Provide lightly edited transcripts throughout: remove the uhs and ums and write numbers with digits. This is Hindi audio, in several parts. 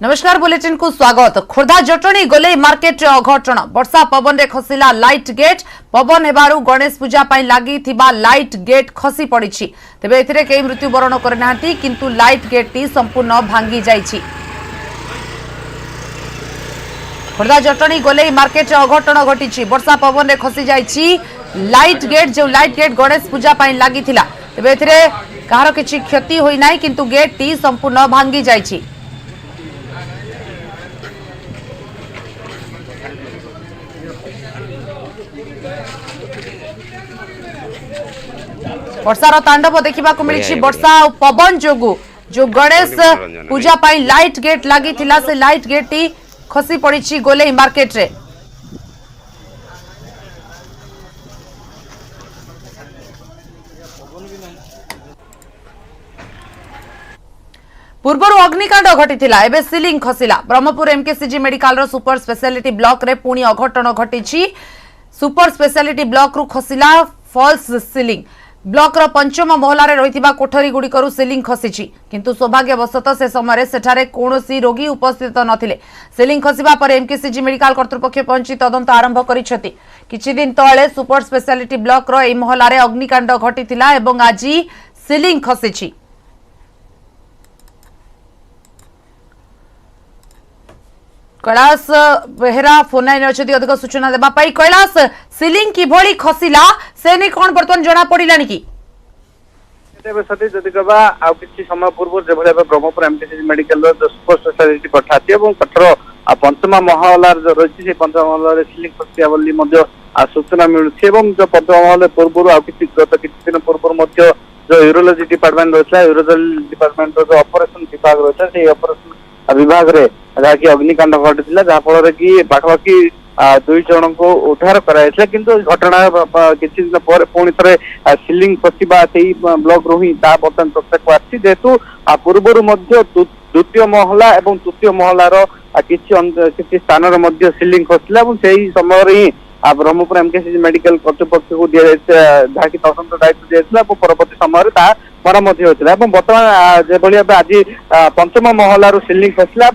नमस्कार बुलेटिन को स्वागत। खोर्धा जटणी गोले मार्केट अघटन वर्षा पवन रे खसिला लाइट गेट पवन हेबारु गणेश पूजा पाई लागी थिबा लाइट गेट खसी पड़िछि। तेबे एथिरे केही मृत्युवरण करनांती किंतु लाइट गेट टी संपूर्ण भांगी जाइछि। खोर्धा जटणी गोले मार्केट अघटन घटिछि। वर्षा पवन रे खसी जाइछि लाइट गेट जो लाइट गेट गणेश पूजा पाई लागी थिला। तेबे एथिरे काହାର किछि क्षति होई नाही किंतु गेट टी संपूर्ण भांगी जाइछि। वर्षार तांडव देखा मिली। वर्षा और पवन जोगु जो गणेश पूजा पाई लाइट गेट लगी थिला से लाइट गेट टी खसी पड़ी गोले मार्केट रे। पूर्वर अग्निकांड घटी एबे सीलिंग खसिला। ब्रह्मपुर एमकेसीजी मेडिकल रो सुपर स्पेशलिटी ब्लॉक रे पुणी अघटन घटी। सुपर स्पेशलिटी ब्लॉक रु खसिला फॉल्स सीलिंग। ब्लॉक रो पंचम महलारे रहिथिबा कोठरी गुड़िकरू सीलिंग खसिछि किंतु सौभाग्यवशतः से समय सेठारे कोनोसी रोगी उपस्थित नथिले। सीलिंग खसिबा पर एमकेसीजी मेडिकल कर्तृपक्ष पहुंची तदंत आरंभ करिछथि। किछि दिन तळे सुपर स्पेशलिटी ब्लॉक रो ए महलारे अग्निकांड घटिथिला एवं आजि सीलिंग खसिछि। कैलाश बेहेरा फोन लाइन अच्छी अधिक सूचना देवा। कैलाश सीलिंग किभली खसिला से नहीं कौन बर्तमान जना पड़िलानी कि जदि कहवा आ किसी समय पूर्व जो Brahmapur MKCG medical super speciality कोठा अच्छी और कोठार पंचम महलार जो रही है पंचम महल सीलिंग खसिया बोली सूचना मिलूँ। जो पंचम महल पूर्व गत किसी दिन पूर्व जो यूरोलोजी डिपार्टमेंट रही है यूरोलोजी डिपार्टमेंट जो ऑपरेशन विभाग रही है ऑपरेशन विभाग रे जहाँकि अग्निकांड घटी जहाँफल कि पाखापाखि 2 जन को उद्धार कराइला किंतु घटना किसी दिन पर पुणी थे सीलिंग खसवा से ब्लॉक रू ही बर्तमान प्रत्यक्ष आसी जेहेतु पूर्वर द्वितीय महला और तृतीय महलार किसी स्थान सीलिंग खसला से समय ही ब्रह्मपुर एमकेसीजी मेडिकल कर्तृपक्ष को दि जहाँकि तदंत दायित्व दिया परवर्ती समय मरामती होता है। बर्तमान जो आज पंचम महलार सीलिंग खसला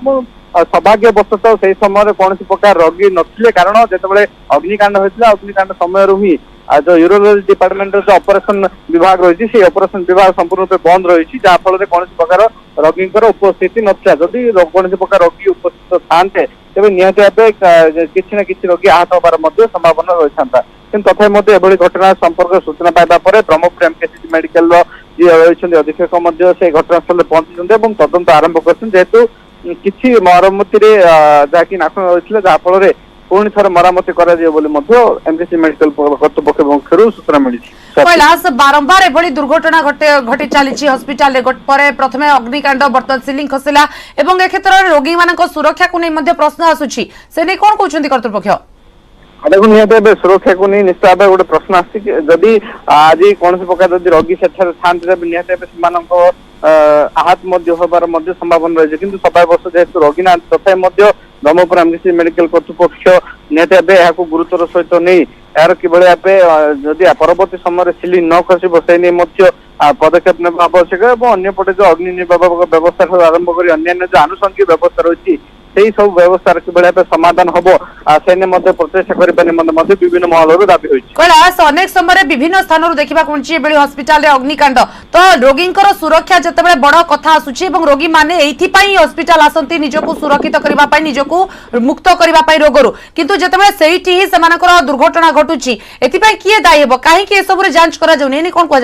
सौभाग्यवशतः से समय कौन प्रकार रोगी नथिले कारण जिते अग्निकांड होता अग्निकांड समय ही जो यूरोलोजी डिपार्टमेंट जो ऑपरेशन विभाग रही है ऑपरेशन विभाग संपूर्ण रूप बंद रही जहाँफल कौन प्रकार रोगी उपस्थिति नाला। जदि कौन प्रकार रोगी उपस्थित था तेज निहत भाव किसी न किसी रोगी आहत होबार संभावना रही था किंतु तथापि एभली घटना संपर्क सूचना पाइबा ब्रह्मपुर एमकेसीजी मेडिकल जी रही अधीक्षक से घटनास्थल पहुंची तदंत आरंभ कर किसी मरम्मति जहाँकि नाक रही जहाँफल पुणी थर मरामती एमकेसीजी मेडिकल कर्तृपक्ष पक्षर सूचना मिली। कैलाश बारंबार एभली दुर्घटना घटी चली हस्पिटाल प्रथमे अग्निकांड बर्तमान सीलिंग खसिला एवं ए क्षेत्र में रोगी मान सुरक्षा को नहीं प्रश्न आसुछि से नहीं कौन कहते कर्तृपक्ष देखो निहत सुरक्षा को नहीं निश्चित भाव गोटे प्रश्न आदि आज कौन प्रकार जब रोगी से था निहत आहत होबार संभावना रही है किंतु सफावर्ष जेहेतु रोगी ना तथा ब्रह्मपुर एमकेसीजी मेडिकल कर्तृपक्ष निहत गुरुतर सहित नहीं यार किभली भाव जदि परवर्ती समय सीलिंग न खसब से नहीं पदक्षेप ने आवश्यक और अंपटे जो अग्नि निर्वापक व्यवस्था आरंभ कर अन्य जो आनुषंगिक व्यवस्था रही से सब व्यवस्था किभली भाव समाधान हम से प्रचेषा करने विभिन्न महल दाबी होती। कैलाश अनेक समय विभिन्न स्थान देखा मिली हस्पिटाल अग्निकांड तो रोगी सुरक्षा जिते बड़ कथा आसूची रोगी मैंने ये हस्पिटाल आसती निजक सुरक्षित करने निजक मुक्त करने रोगरू किंतु जिते से दुर्घटना घटुची एपाई किए दायी हे कहीं सब जांच करा कौन कह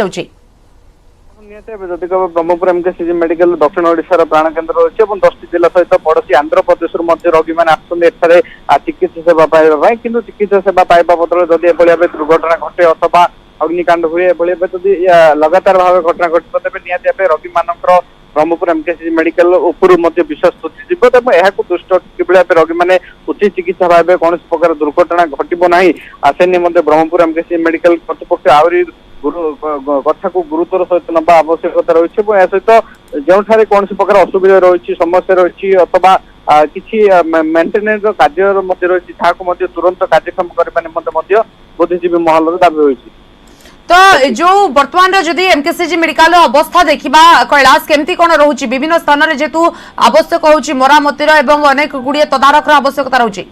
जदि ब्रह्मपुर एमकेसीजी मेडिकल दक्षिण ओडिशार प्राण केन्द्र रही है 10टी जिला सहित पड़ोशी आंध्र प्रदेश रोगी मैंने आसते चिकित्सा सेवा पाइबा किंतु चिकित्सा सेवा पाइबा बदल जदि एभली भाव दुर्घटना घटे अथवा अग्निकांड हुए एभली जदि लगातार भाव घटना घटो तेज निहत रोगी मान ब्रह्मपुर एमकेसीजी मेडिकल उपरू विशेष सूचीजीव तेज यह दृष्टि किभली भाव रोगी मैंने उचित चिकित्सा पाइबे कौन प्रकार दुर्घटना घटब ना से निमंते ब्रह्मपुर एमकेसीजी मेडिकल कर्तृपक्ष आहरी कथा को गुरुतर सहित नवा आवश्यकता रही है सहित जो कौन प्रकार असुविधा रही समस्या रही अथवा किसी मेन्टेनेन्स कार्य रही तुरंत कार्यक्षम करने बुद्धिजीवी महल दाबी होती। तो जो वर्तमान जदि एमकेसीजी मेडिकल अवस्था देखा कैलाश केमती कौन रोचे विभिन्न स्थान में जेतु आवश्यक होची मरामतिर एवं अनेक गुड़िए तदारखर आवश्यकता रोचे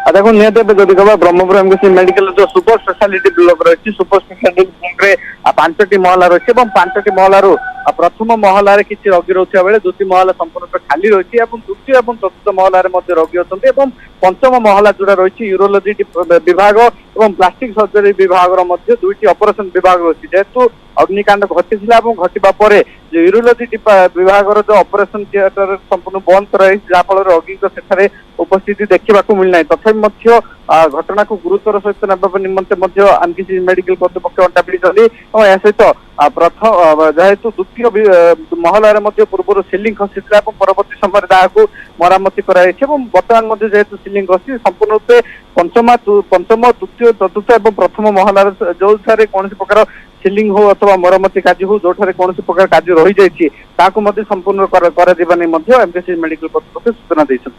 देखो निहत जदि कह ब्रह्मपुर एमकेसी मेडिकल जो सुपर स्पेशलिटी ब्लॉक रही सुपर स्पेशलिटी ब्लॉक रे 5टी महला रही 5टी महलारू प्रथम महलार किसी रोगी रोचा बेले द्वितीय महला संपूर्ण खाली रही द्वितीय और चतुर्थ महलार रोगी अच्छा पंचम महला जोड़ा रही यूरोलोजी विभाग और प्लास्टिक सर्जरी विभाग दुईटी ऑपरेशन विभाग रही जेहेतु अग्निकांड घटी घटवा जो यूरोलोजी विभाग जो ऑपरेशन थिएटर संपूर्ण बंद कराई जहाँफल रोगी से उपस्थिति देखा मिलना तथापि घटना को गुरुतर सहित ना निमंते एमकेसीजी मेडिकल कर्तृपक्ष अंटा भिड़ी सहित प्रथम जेहेतु द्वितीय महलार पूर्व सिलिंग खसी परवर्त समय जहाँ मरामती बर्तमान जेहेतु सिलिंग खसी संपूर्ण रूपे पंचम द्वितीय चतुर्थ और प्रथम महलार जो कौन प्रकार सिलिंग हो अथवा मरम्मती कार्य हो जो कौन प्रकार कार्य रही जाए संपूर्ण एमकेसीजी मेडिकल कर्तृपक्ष सूचना देते।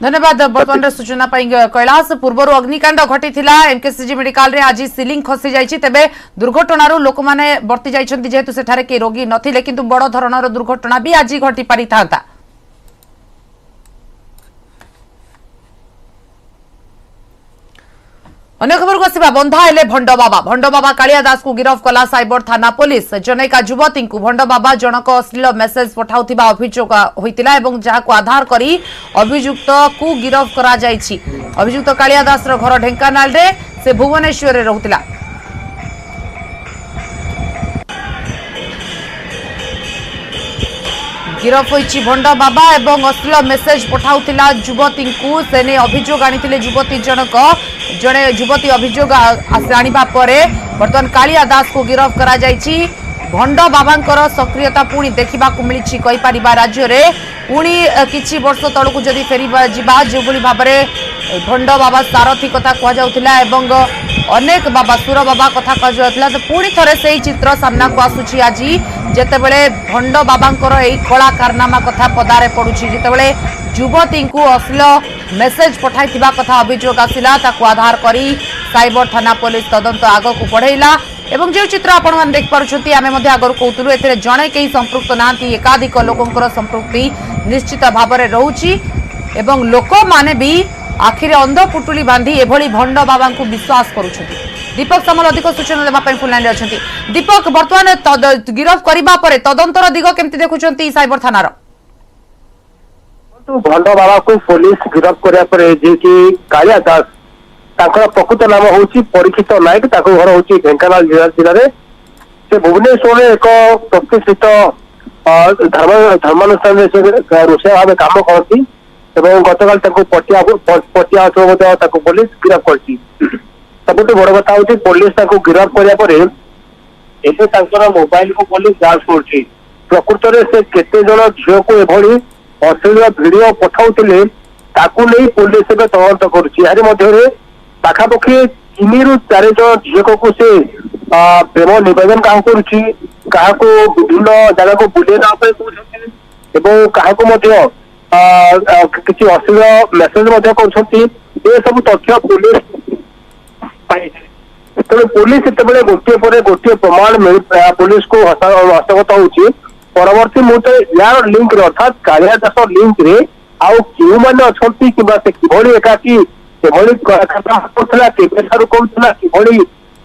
धन्यवाद बर्तमान सूचना कैलाश पूर्वर अग्निकांड घटी एमकेसीजी मेडिकल रे आज सिलिंग खसी जाइछि तेबे दुर्घटनारू लोक माने बर्ती जाइछन्ति जेहेतु सेठारे के रोगी नथिले किंतु बड़ धरणर दुर्घटना भी आज घटी पारि थांता। अन्य खबर को आसिबा बंधा हेले भंड बाबा कालिया दास को गिरफ कला साइबर थाना पुलिस जनैका युवती को भंड बाबा जनक अश्लील मेसेज पठाउथिबा अभियोग होइतिला एवं जाहाको आधार करी अभियुक्त को गिरफ करा जाइछि। अभियुक्त कालिया दास रो घर ढेंकानाल रे से भुवनेश्वर रे रहुतिला। गिरफ होइछि भंड बाबा एवं अश्लील मेसेज पठाउथिला युवती को सेने अभियोग आनिथिले युवती जनक जड़े युवती अभियोग आनिबा परे बर्तमान कालिया दास को गिरफ करा जाइछि। भंड बाबांकर सक्रियता पुणी देखा मिली कहीपर राज्य में पुणी किछि वर्ष तलू जदि फेरी जा जो भाव में भंड बाबा सारथी कथा कहला एवं अनेक बाबा सुर बाबा कथा कहला तो पुणी थे से चित्र सामना को आसुची आज जितेबले भंड बाबांकर यही कला कारनामा कथा पदारे पड़ुछि जितेबले युवती को अश्लील मेसेज पठाई कथा अभियोग आसिला आधार करी साइबर थाना पुलिस तदंत आग को बढ़ेला एवं जो चित्र आपण देख पारुछंती आमे मध्ये आगर कहतुलु एथिरे जणे केही संपृक्त नांती एकाधिक लोकंकर संपृक्ति निश्चित भाव में रहउची एवं लोक माने भी आखिरे अंध पुटुली बांधी एभली भंड बाबा को विश्वास करुछंती। दीपक सामल अधिक सूचना देबा पई फुल लाइन अछंती। दीपक वर्तमान गिरफ करिबा परे तदंतर दिग केमति देखुछंती साइबर थानार? तो भंड बाबा को पुलिस गिरफ करिया परे जे कि कालिया दास ताकर प्रकृत नाम होची परीक्षित नायक घर होची ढेंकानाल जिला रे से भुवनेश्वर एक प्रतिष्ठित धर्मानुष्ठान रोषिया भाव काम करती गतकाल पटिया पुलिस गिरफ करती। सबुठ बड़ कथा हूँ पुलिस गिरफ कर मोबाइल को पुलिस जांच कर प्रकृत में से केते जन झील को एभली अश्लील भिडियो पठाउथिले ताकू नहीं पुलिस एवं तदंत कर पाखापाखि 3 ରୁ 4 जन झील को से प्रेम नवेदन क्या विभिन्न जगह को बुले क्या किसी अश्लील मेसेज कर सब तथ्य पुलिस पुलिस इतने गोटे पर गोटे प्रमाण पुलिस को हस्तगत हो परवर्ती मुहूर्त यार लिंक अर्थात कालिया दास लिंक रे आउ क्यों मैंने अच्छा कि एकाकी कथाला कि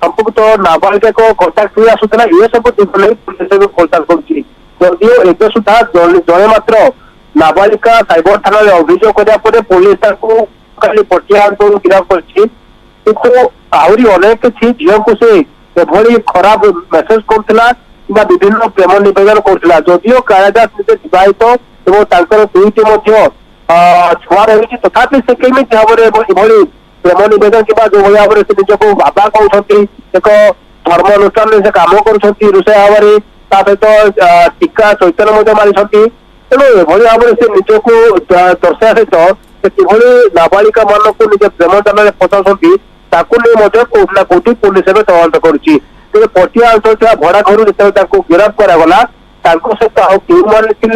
संपुक्त नाबालिका को कंटाक्ट हुई आसूला ये सब दिग पुलिस खोलताल करो एवं सुधा जड़े मात्र नाबालिका साइबर थाना अभियोग कराया पुलिस खाली पटिया अंचल गिरफ कर आहरी अनेक किसी झील को से एभली खराब मेसेज करुला विभिन्न प्रेम नवेदन करुला जदिओ कालिया दास विवाहित और दुईटी छुआ रही तथापि से केमी भाव में प्रेम नवेदन कि जो भाव में से निजक बाबा कहते एक धर्मानुष्ठान से कम कर रोषिया भाव में सहित टीका चैतन्य मारी तेणु एभली भाव में से निजक दर्शाया सहित किभली नाबालिका मान को निज प्रेम जाल में फसाउंट कौटना कौटी पुलिस तदंत करुच्ची तेज पटिया अंचल भड़ा घर जो गिरफ करागला सहित आउ क्यों मैंने कि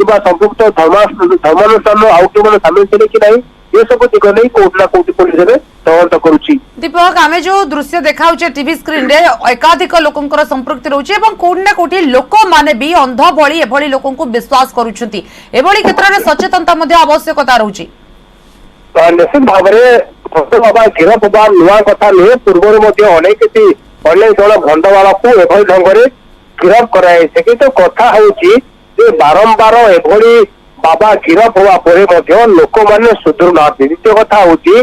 संपुक्त धर्मानुष्ठान आउ क्यों सामिल थे कि नहीं ये सब दिग नहीं कौटना कौटी पुलिस तदंत करुछि। दीपक आमे जो दृश्य देखा टीवी स्क्रीन रे एकाधिक लोकंकर संपृक्ति रहउछि एवं कोठी ना कोठी लोक माने भी अंध भली एभली लोकन को विश्वास करूछंती एभली क्षेत्र रे सचेतनता मध्ये आवश्यकता रहउछि। निश्चित भाव में भंड बाबा गिरफ होगा नुआ कथा नुहे पूर्व अनेक जन भंड बाबा को एभली ढंग से गिरफ कराई किंतु कथा होची बारंबार एभली बाबा गिरफ होगा पर लोक मैंने सुधुर ना। द्वितीय कथा होची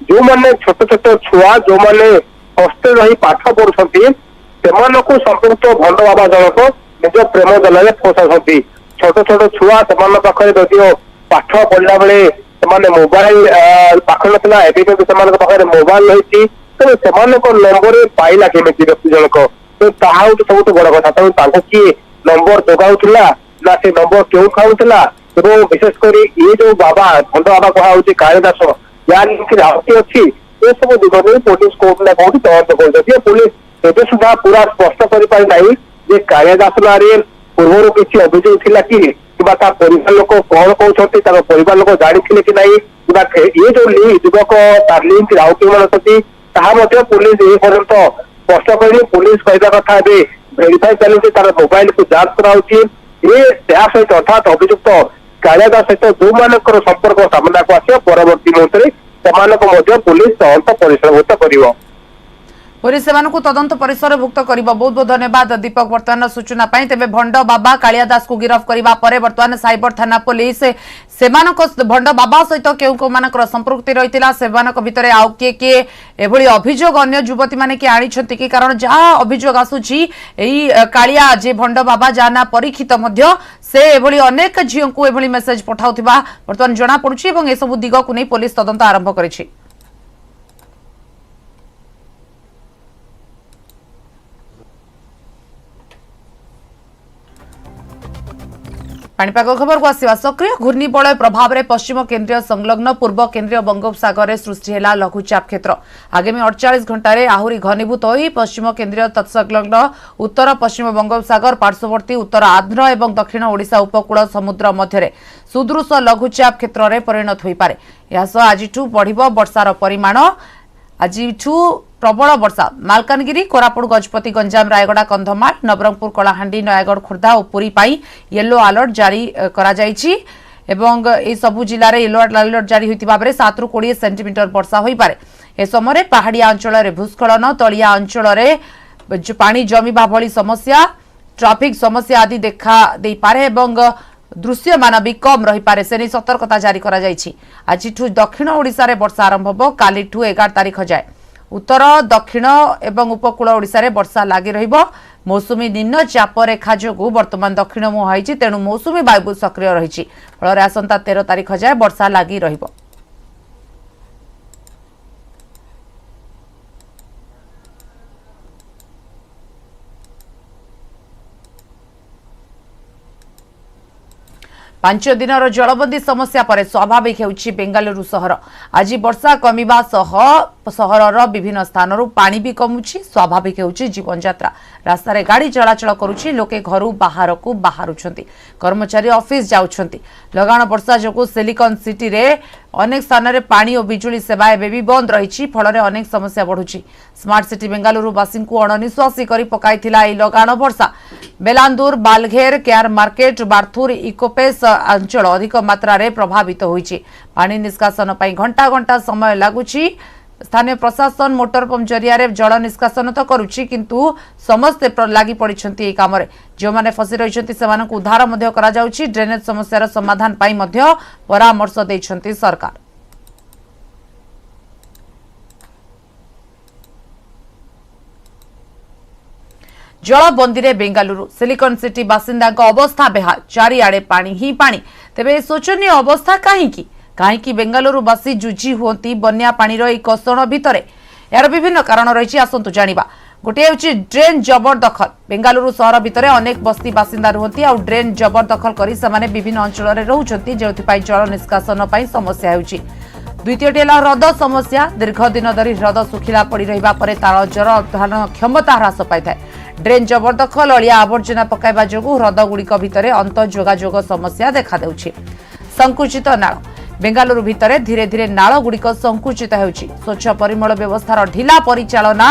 जो मैंने छोट छोट छुआ जो मैंने हस्ते रही पाठ पढ़ुछंती सेमानकु संपुक्त भंड बाबा जनक निज प्रेम जल फसाछंती। छोट छोट छुआ सेमान पाखरे जदिओ पाठ पढ़ला बेले सेमाने मोबाइल पाख नथिला एबे भी सेमान पाखरे मोबाइल रही तो सेमानक नंबर पाइला केमिति व्यक्ति जनक तो ताहा सबुठ बड़ कथा। तेणु तांको किए नंबर जोगाउथिला ना से नंबर क्यों खाउथिला एवं विशेषकर ये जो बाबा भंड बाबा कहा कालिदास या राउती अच्छी ये सब दिग में पुलिस कोर्ट ना कौटी तदंत कर पुलिस एवं सुधा पूरा स्पष्ट कर पारि नाही जे कालिदास ना पूर्व किसी अभियोग थिला कि परिवार लोक कौन कहते परिवार लोक जानी कि नहीं ये जो युवक तार लिंक राउती मान अच्छी पुलिस ये पर्यंत स्पष्ट कर पुलिस कहवा कथा भेरीफाई चलती तार मोबाइल को जांच कराऊँगी ये सहित अर्थात अभियुक्त कालिदास सहित जो मानकर संपर्क सामना को आस परवर्ती मुहूर्त से पुलिस तदंत परिसरभुक्त कर पुलिस सेमानकु तदंत परिसरभुक्त करिबो। बहुत बहुत धन्यवाद दीपक वर्तमान सूचना पाई। तेबे भंड बाबा कालिया दास को गिरफ करिबा परे वर्तमान साइबर थाना पुलिस सेमानक भंड बाबा सहित केउ को मानकर संपृक्ति रहितिला सेमानक भितरे आउ के एभली अभियोग अन्य युवती माने के आनी छथि कि कारण जहा अभियोग आसुची एई कालिया जे भंड बाबा जाना परीक्षित मध्य से एभली अनेक झियो को एभली मेसेज पठाउथिबा वर्तमान जणा पडुची एवं ए सब दिग को नै पुलिस तदंत आरंभ करिछि। पाणीपाग खबर को आसिवा सक्रिय घूर्णिबलय प्रभाव में पश्चिम केन्द्रीय संलग्न पूर्व केन्द्रीय बंगोपसागर में सृष्टि है लघुचाप क्षेत्र। आगामी 48 घंटे आहरी घनीभूत हो पश्चिम केन्द्रीय तत्संलग्न उत्तर पश्चिम बंगोपसागर पार्श्ववर्ती उत्तर आंध्र और दक्षिण ओडिशा उपकूल समुद्र मध्य सुदृश लघुचाप क्षेत्र में परिणत हो पारे। यह आज बढ़िबो वर्षार परिमाण। आज प्रबल वर्षा मालकानगिरी कोरापुट गजपति गंजाम रायगड़ा कंधमाल नवरंगपुर कलाहांडी नयागढ़ खोर्धा और पुरी पाई येलो अलर्ट जारी करा जायछि एवं ए सबु जिल्ला रे येलो अलर्ट जारी होइतिबा बेले 7 रु 20 सेंटीमीटर वर्षा होई पारे। ए समय पहाड़िया अंचल रे भूस्खलन तलिया अंचल रे पानी जमीबा भली समस्या ट्रैफिक समस्या आदि देखा दे पारे एवं दृश्यमान भी कम रही पारे से सतर्कता जारी करा जायछि। आज दक्षिण ओडिशा रे वर्षा आरंभ हो काली 11 तारीख जाए उत्तर दक्षिण एवं उपकूल ओडिशा रे वर्षा लागी रहिबो। मौसुमी निम्न चाप रेखा जोगु वर्तमान दक्षिण मुहाई तेणु मौसुमी वायु सक्रिय रही फल आसंता 13 तारीख जाए वर्षा लागी रहिबो। पांच दिनर जलबंदी समस्या पर स्वाभाविक होउछि बेंगालुरु सहर। आज वर्षा कमिबा सहरर विभिन्न स्थानरू पानी भी कमुछि स्वाभाविक होउछि जीवन यात्रा। रास्ता रे गाड़ी चलाचल करुछि लोके घरु बाहरकू बाहरुछंती कर्मचारी ऑफिस जाउछंती। लगाण वर्षा जोगु सिलिकॉन सिटी रे अनेक स्थान रे पानी और बिजुली सेवा एबे भी बंद रहिछि फल रे अनेक समस्या बढ़ुछि। स्मार्ट सिटी बेंगालुरु वासी को अणनिश्वासी करी पकाइथिला ए लगाण वर्षा। बेलांदूर बालघेर केआर मार्केट बार्थुर इकोपेस अंचल अधिक मात्रा रे प्रभावित होइछि। पानी निष्कासन पई घंटा घंटा समय लागुछि। स्थानीय प्रशासन मोटर पंप जरिया रे जल निष्कासन तो करुछि किंतु समस्ते लागि पड़िछंती ए काम रे जो माने फसी रहिछंती सेमानकु उद्धार मध्य करा जाउछि। ड्रेनेज समस्यार समाधान पई मध्य परामर्श दैछंती सरकार। जलबंदी रे बेंगालुरु सिलिकॉन सिटी बासिंदा अवस्था बेहाल चारिआडे पानी ही पानी। तेबे शोचनीय अवस्था कहीं बेंगालुरुवासी जुझी हुंती बन्या पानी रो कसण भितरे यार विभिन्न कारण रही। आसंतु जानिबा गोटे होची ड्रेन जबरदखल। बेंगालुरु सहर भितरे अनेक बस्ती बासिंदा रुहंती आ ड्रेन जबरदखल करी समाने विभिन्न अंचल रे रहउछंती जेउथि जल निष्कासन पई समस्या होउची। द्वितीयटी ह्रद समस्या। दीर्घ दिन धरी ह्रद सुखिला पड़ी रहिबा परे तार जल धारण क्षमता ह्रास पाइଥାଏ। ड्रेन जबरदखल अलिया आवर्जना पकाइबा जोगु ह्रद गुड़िक भितरे अंत जोगाजोग समस्या देखा देउछि। संकुचित नाळ बेंगालुरु भितर धीरे धीरे नाल गुड़िक संकुचित होउछि। स्वच्छ परिमल व्यवस्थार ढिला परिचालना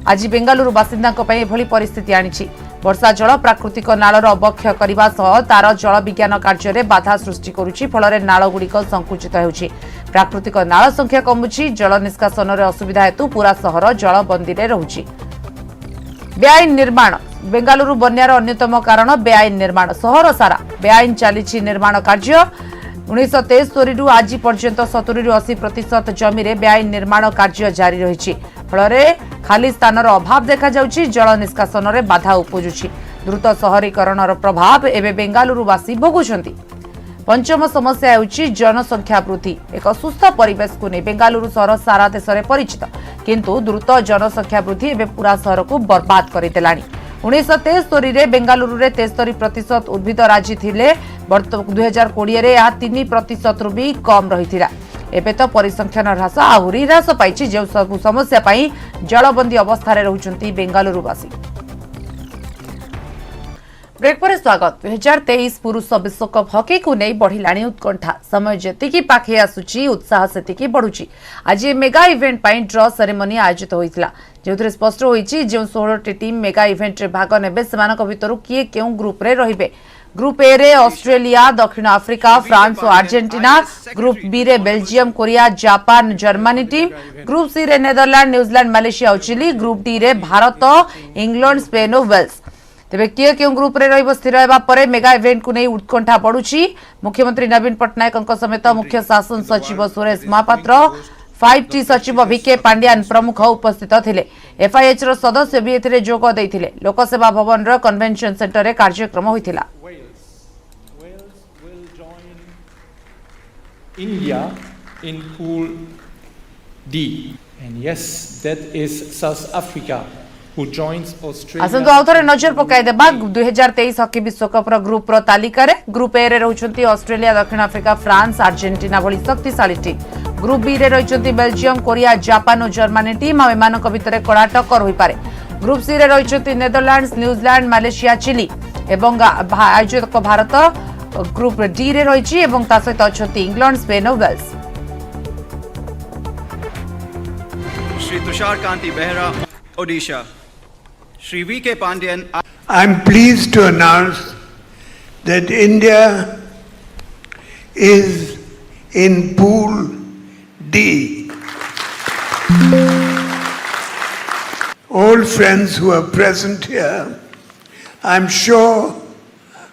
आज बेंगालुरु बासिंदा एभली परिस्थिति आनिछि। वर्षा जल प्राकृतिक नालर अवक्षय करने सह तार जल विज्ञान कार्य में बाधा सृष्टि करुछि। फल नाल गुड़िक संकुचित होउछि। प्राकृतिक नाल संख्या कमुछि। जल निष्कासन असुविधा हेतु पूरा सहर जलबंदी में रहुछि। बेआईन निर्माण बेंगालुरु बन्यार अन्यतम कारण बेआईन निर्माण। सहर सारा बेआईन चली निर्माण कार्य। 1973 आज पर्यंत 70-80% जमी रे बेआईन निर्माण कार्य जारी रही। फल खाली स्थानर अभाव देखा जाउछि। जल निष्कासन रे बाधा उपजुछि। द्रुत शहरीकरणर प्रभाव एवं बेंगालुरुवासी भोगुछंती। पंचम समस्या हेउछि जनसंख्या वृद्धि। एक सुस्थ परिवेश को नहीं बेंगालुरु सहर सारा देश में परिचित, किंतु द्रुत जनसंख्या वृद्धि एवं पूरा सहर को बर्बाद करदेलानी। 1973 रे बेंगालुरु रे 73% उद्भिद राजी थिले। 2020 रे यह 3% रु भी कम रही। एबे तो परिसंख्यान ह्रास आहुरी ह्रास पाइछि। जो सब समस्या पाई जलबंदी अवस्था रे रहुचंती बेंगालुरुवासी। ब्रेक पर स्वागत। 2023 पुरुष विश्वकप हॉकी को नहीं बढ़िलाणी उत्कंठा। समय जेतिकी पाखे आसुची उत्साह सेतिकी बढ़ुची। आज मेगा इवेंट पाई ड्र सेरेमनी आयोजित होइतिला, जेउथरे स्पष्ट होइची जे 16 टी टीम मेगा इवेंट रे भाग नेबे सेमानक भितरु किए केउ ग्रुप रे रहिबे। ग्रुप ए रे ऑस्ट्रेलिया, दक्षिण अफ्रीका, फ्रांस और अर्जेंटीना। ग्रुप बी रे Belgium, Korea, Japan, Germany team. Group C रे नेदरलैंड, न्यूजीलैंड, मलेशिया और चिली। ग्रुप डी रे भारत, इंग्लैंड, स्पेन और वेल्स। तेबे किए केउ ग्रुप रे रहिबो स्थिर हेबा परे मेगा इवेंट को नहीं उत्कंठा बढ़ुची। मुख्यमंत्री नवीन पट्टनायक समेत मुख्य शासन सचिव सुरेश महापात्र, 5T सचिव वीके पांड्यान प्रमुख उपस्थित थिले। एफआईएच रो सदस्य भी एथिरे जोग दैथिले। लोकसेवा भवन रो कन्वेंशन सेंटर रे कार्यक्रम होइथिला। India in Pool D, and yes, that is South Africa who joins Australia. आसंतो आउथरे नजर पकाई देबा 2023 हॉकी विश्वकप रो ग्रुप रो तालिका रे। ग्रुप ए रे रहउछंती ऑस्ट्रेलिया, दक्षिण अफ्रीका, फ्रांस, अर्जेंटीना भली शक्तिशाली टीम। ग्रुप बी रे रहउछंती बेल्जियम, कोरिया, जापान और जर्मनी टीम। आ एमानक भितरे कड़ा टक्कर होई पारे। ग्रुप सी रे रहउछंती नेदरलैंड्स, न्यूजीलैंड, मलेशिया, चिली एवं आयोजक भारत। ग्रुप डी रे रही एवं ता सहित अछंती इंग्लैंड, स्पेन और Wales. Shri Tushar Kanti Behera, Odisha. Shri VK Pandian. I am pleased to announce that India is in Pool D. All friends who are present here, I am sure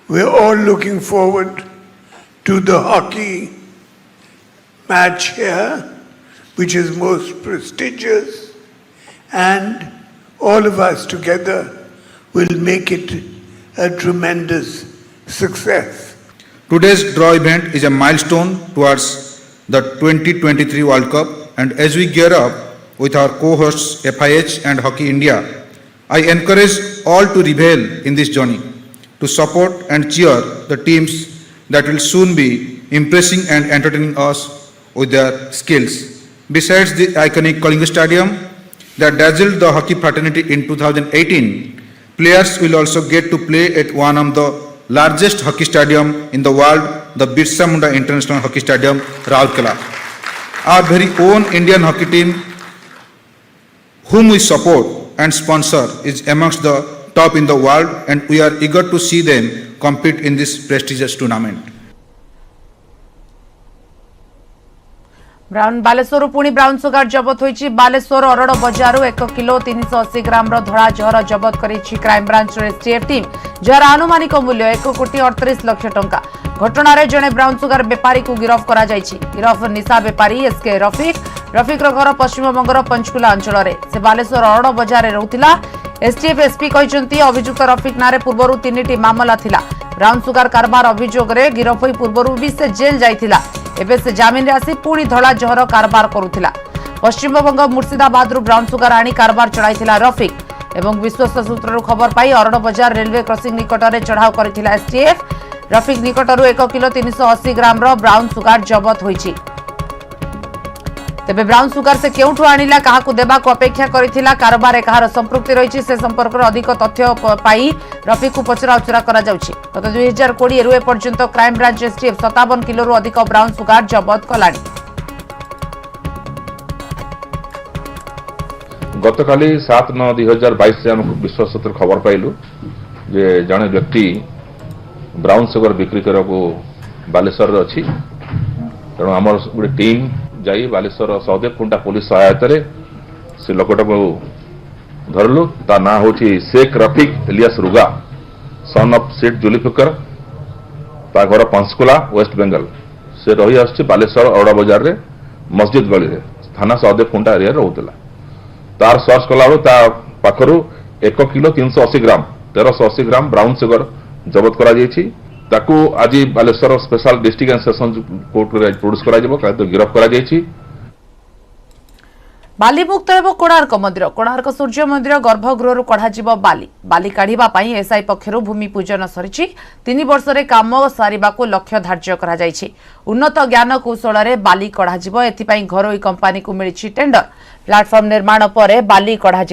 we're all looking forward to the hockey match here, which is most prestigious, and all of us together will make it a tremendous success. Today's draw event is a milestone towards the 2023 World Cup, and as we gear up with our co-hosts FIH and Hockey India, I encourage all to revel in this journey, to support and cheer the teams that will soon be impressing and entertaining us with their skills. Besides the iconic Kalinga Stadium that dazzled the hockey fraternity in 2018, players will also get to play at one of the largest hockey stadium in the world, the Birsa Munda International Hockey Stadium, Rourkela. Our very own Indian hockey team, whom we support and sponsor, is amongst the top in the world, and we are eager to see them compete in this prestigious tournament. Brown Baleshwar पुणी ब्राउन सुगार जबत होइछि। बालेश्वर अरड़ बजारु 1 किलो 380 ग्राम रो धड़ा जहर जबत करिछि क्राइम ब्रांच एसटीएफ टीम, जार आनुमानिक मूल्य 1 कोटी 38 लाख टंका। घटना रे जणे ब्राउन सुगार व्यापारी को गिरफ करा जाइछि। गिरफ निशा व्यापारी एसके रफिक रो घर पश्चिम बंगर पंचकुला अंचल रे। से बालेश्वर अरड़ बजार रे रहउतिला। एसटीएफ एसपी कहिसंती अभियुक्त रफिक नारे पूर्वरु 3टी मामला थिला। ब्राउन सुगार कारबार अभियोग रे गिरफ होई पूर्वरु भी से जेल जाइथिला। एबे से जामिन रे आसी पुणी धड़ा जहर कारबार करुथिला। पश्चिम बंग मुर्शिदाबाद रु ब्राउन सुगार आनी कारबार चलाइथिला रफिक एवं विश्वस्त सूत्ररु खबर पाई अरड़ बजार रेलवे क्रॉसिंग निकट रे चढ़ाव करिथिला एसटीएफ। रफिक निकटरु 1 किलो 380 ग्राम रो ब्राउन सुगार जबत होइछि। तेबे ब्राउन सुगर से केउठु आनिला काहाकू देबाकू अपेक्षा करिथिला कारोबार कहार संपृक्ति रहिछि से संपर्क रे अधिक तथ्य पाई रफी को पचराउचरा करा जाउछि। गत 2020 रु पर्यंत क्राइम ब्रांच एसटीएफ 57 किलो रु अधिक ब्राउन सुगर जब्त कलानी। गतकाली 7/9/2022 से आम विश्वस्त खबर पाइलु जे जड़े व्यक्ति ब्राउन सुगर बिक्री करने बालेश्वर अच्छी तेणु आम गोटे टीम जाई बालेश्वर सहदेव कुंटा पुलिस सहायता से लोकटा को धरलु। ता ना हूँ शेख रफिक इलियास रुगा सन ऑफ सेठ जुलिफिकर ता घर पंचकुला वेस्ट बेंगल से रही आस बालेश्वर औड़ा बजार रे मस्जिद गली रे थाना सहदेव कुंटा एरिया रोला। तार सर्च कला पाखर 1 किलो 380 ग्राम 1380 ग्राम ब्राउन सुगर जबत करा ताकू आज Baleshwar special district and session court produce करा गिरफ्त करा। बाली मुक्त हेब कोणार्क मंदिर। कोणार्क सूर्य मंदिर गर्भगृह कढ़ा बाली बाली काढ़ा एसआई पक्षर भूमि पूजन सरी 3 वर्ष रे काम सारिबा को लक्ष्य धार्य करा जायछि। उन्नत ज्ञान कौशल रे बाली कढ़ा एथिपाई घरोई कंपनी को मिली टेंडर। प्लाटफर्म निर्माण पर बाली कढ़ा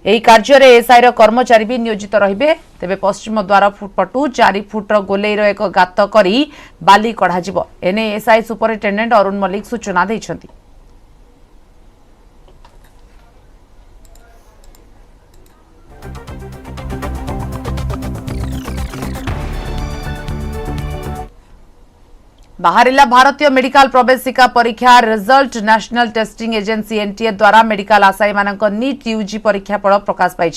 एही कार्य रे एसआई रो कर्मचारी भी नियोजित रहिबे। तेबे पश्चिम द्वार पटु 4 फुट गोलेईर एक गात करी बाली कढ़ा एने एसआई सुपरिटेंडेंट अरुण मल्लिक सूचना दैछन्ति। बाहरिला भारतीय मेडिकल प्रवेशिका परीक्षा result national testing agency NTA द्वारा मेडिकल आशायी मानक नीट यूजी परीक्षा फल प्रकाश पाई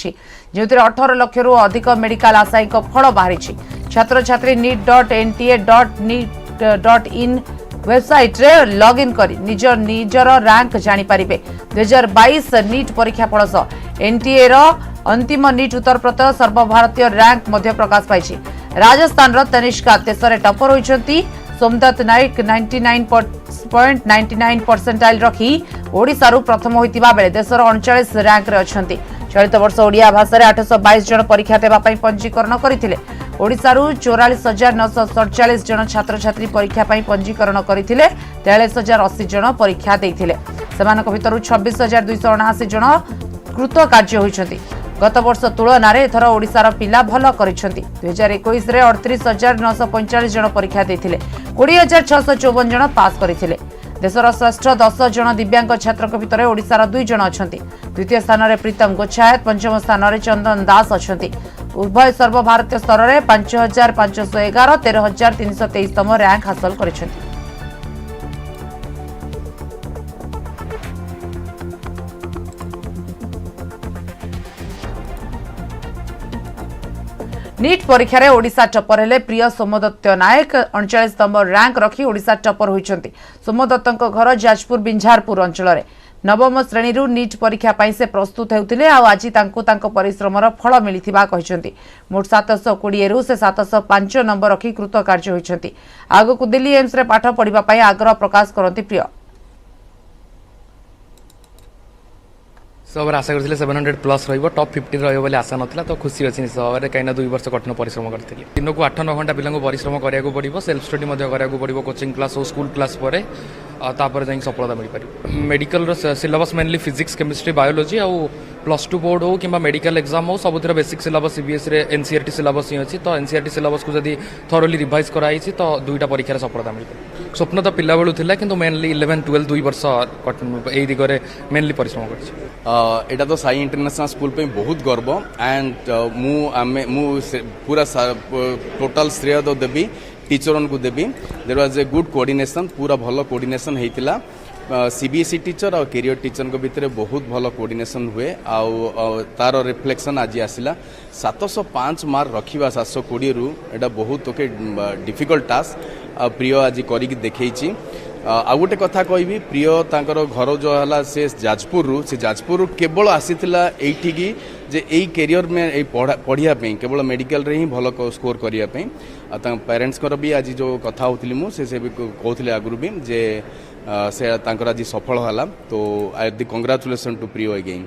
जो 18 लाख रु अधिक मेडिकल आशायी फल बाहरी। छात्र छात्री NEET.NTA.NEET.in वेबसाइट रे लॉग इन करी निजर रैंक जानी पारिबे। 2022 नीट परीक्षा फल सह एनटीए रो अंतिम नीट उत्तर प्रदेश सर्वभारतीय रैंक मध्य प्रकाश पाई। राजस्थान रो तनिष्का तेसरे टपर होइछंती। सोमदत्त नायक 99.99 परसेंटाइल रखी ओडिशा रु प्रथम होइतिबा बेले देशर 39 रैंक रे अछंती। चलित वर्ष ओडिया भाषा रे 822 जन परीक्षा देबा पई पंजीकरण करथिले। ओडिशा रु 44,947 जन छात्र छात्री परीक्षा पई पंजीकरण करथिले। 43,080 जन परीक्षा देइथिले। सेमानक भितरु 26,279 जन कृत कार्य होइछंती। गत वर्ष तुलन में एथर ओडिशार पिला भल करिसेंती। 2021 रे 38,945 जन परीक्षा देथिले। 20,654 जन पास करथिले। देशर श्रेष्ठ 10 जन दिव्यांग छात्र भितर ओडिशार 2 जन अछंती। द्वितीय स्थान रे प्रीतम गोछायत, पंचम स्थान रे चंदन दास अछंती। उभय सर्वभारतीय स्तर रे 5,511 13,323 तम रैंक हासिल करिसेंती। नीट परीक्षा रे ओडिशा टपर हेले प्रिय सोमदत्त नायक 39तम रैंक रखी ओडिशा टपर होइछंती। सोमदत्तଙ୍କ घर जाजपुर बिंझारपुर अंचल रे नवम श्रेणी रु नीट परीक्षा पाई से प्रस्तुत हेउतिले आ आज तांको परिश्रमर फल मिलिथिबा कहिसंती। मोट 720 रु से 705 नंबर रखी कृत कार्य होइछंती। आगो को दिल्ली एम्स रे पाठ पढिबा पाई आग्रह प्रकाश करंती प्रिय। सब आशा करथिले 700 प्लस रहिबो टॉप 50 रहिबो बोली आशा नथिला तो खुशी अछि सबरे काइना 2 वर्ष कठिन परिश्रम करथिले। दिन को 8-9 घंटा पिलांको परिश्रम करियाको पड़िबो। सेल्फ स्टडी मध्ये करियाको पड़िबो। कोचिंग क्लास हो स्कूल क्लास परे तापर जाई सफलता मिल पारि। मेडिकल रो syllabus mainly physics chemistry biology आ +2 बोर्ड हो किंबा मेडिकल एग्जाम हो सबुतिर बेसिक सिलेबस सीबीएस रे एनसीईआरटी सिलेबस ही अछि। तो एनसीईआरटी सिलेबस को जदी थोरली रिवाइज कराई छि तो दुईटा परीक्षा रे सफलता मिल पारि। स्वप्न तो पिला बेलु थिला किंतु मेनली 11 12 2 वर्ष एई दिगरे मेनली परिश्रम करछि। एटा तो साई इंटरनेशनल स्कूल पे बहुत गर्व एंड मु पूरा टोटल श्रेय तो देवी टीचर को देवी। There was a good coordination पूरा भलो कोऑर्डिनेशन हेतिला। सीबीएसई टीचर और कैरियर टीचर को भितर बहुत भलो कोऑर्डिनेशन हुए तार रिफ्लेक्शन आज आसिला। 705 मार्क रखिबा 720 रु एटा बहुत ओके डिफिकल्ट टास्क प्रिय आज करिक देखैछि। आ गोटे कथा कहबी प्रिय तांकर घर जो है से जाजपुर केवल आसीथिला एठी की जे एई कैरियर में ए पढ़िया पे केवल मेडिकल रे ही भल स्कोर करिया पे पेरेंट्स कर भी आज जो कथा होतली मु से भी कहथिले आगुरु भी जे से तांकर आज सफल होला। तो आई द कांग्रेचुलेशन टू प्रिय अगेन।